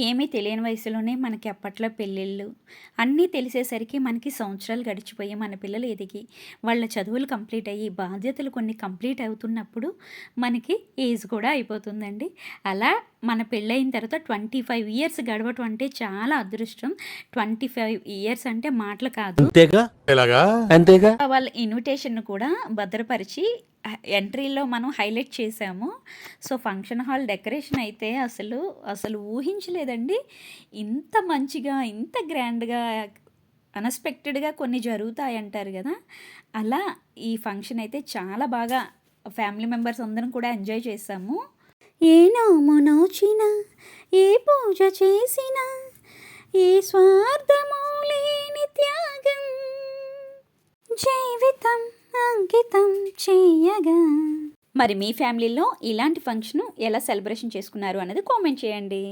ఏమీ తెలియని వయసులోనే మనకి అప్పట్లో పెళ్ళిళ్ళు అన్నీ తెలిసేసరికి మనకి సంవత్సరాలు గడిచిపోయి మన పిల్లలు ఎదిగి వాళ్ళ చదువులు కంప్లీట్ అయ్యి బాధ్యతలు కొన్ని కంప్లీట్ అవుతున్నప్పుడు మనకి ఏజ్ కూడా అయిపోతుందండి. అలా మన పెళ్ళయిన తర్వాత 25 ఇయర్స్ గడవటం అంటే చాలా అదృష్టం. 25 ఇయర్స్ అంటే మాటలు కాదు. అంతేగా ఎలాగా? అంతేగా వాళ్ళ ఇన్విటేషన్ కూడా భద్రపరిచి ఎంట్రీలో మనం హైలైట్ చేసాము. సో ఫంక్షన్ హాల్ డెకరేషన్ అయితే అసలు ఊహించలేదండి. ఇంత మంచిగా, ఇంత గ్రాండ్‌గా, అన్‌ఎక్స్‌పెక్టెడ్‌గా కొన్ని జరుగుతాయంటారు గదా! అలా ఈ ఫంక్షన్ అయితే చాలా బాగా ఫ్యామిలీ మెంబర్స్ అందరం కూడా ఎంజాయ్ చేశాము. ఏ నోము నోచినా, ఏ పూజ చేసినా, ఏ స్వార్థము లేని త్యాగం జీవితం అంకితం చేయగా. మరి మీ ఫ్యామిలీలో ఇలాంటి ఫంక్షన్ ఎలా సెలబ్రేషన్ చేసుకున్నారు అన్నది కామెంట్ చేయండి.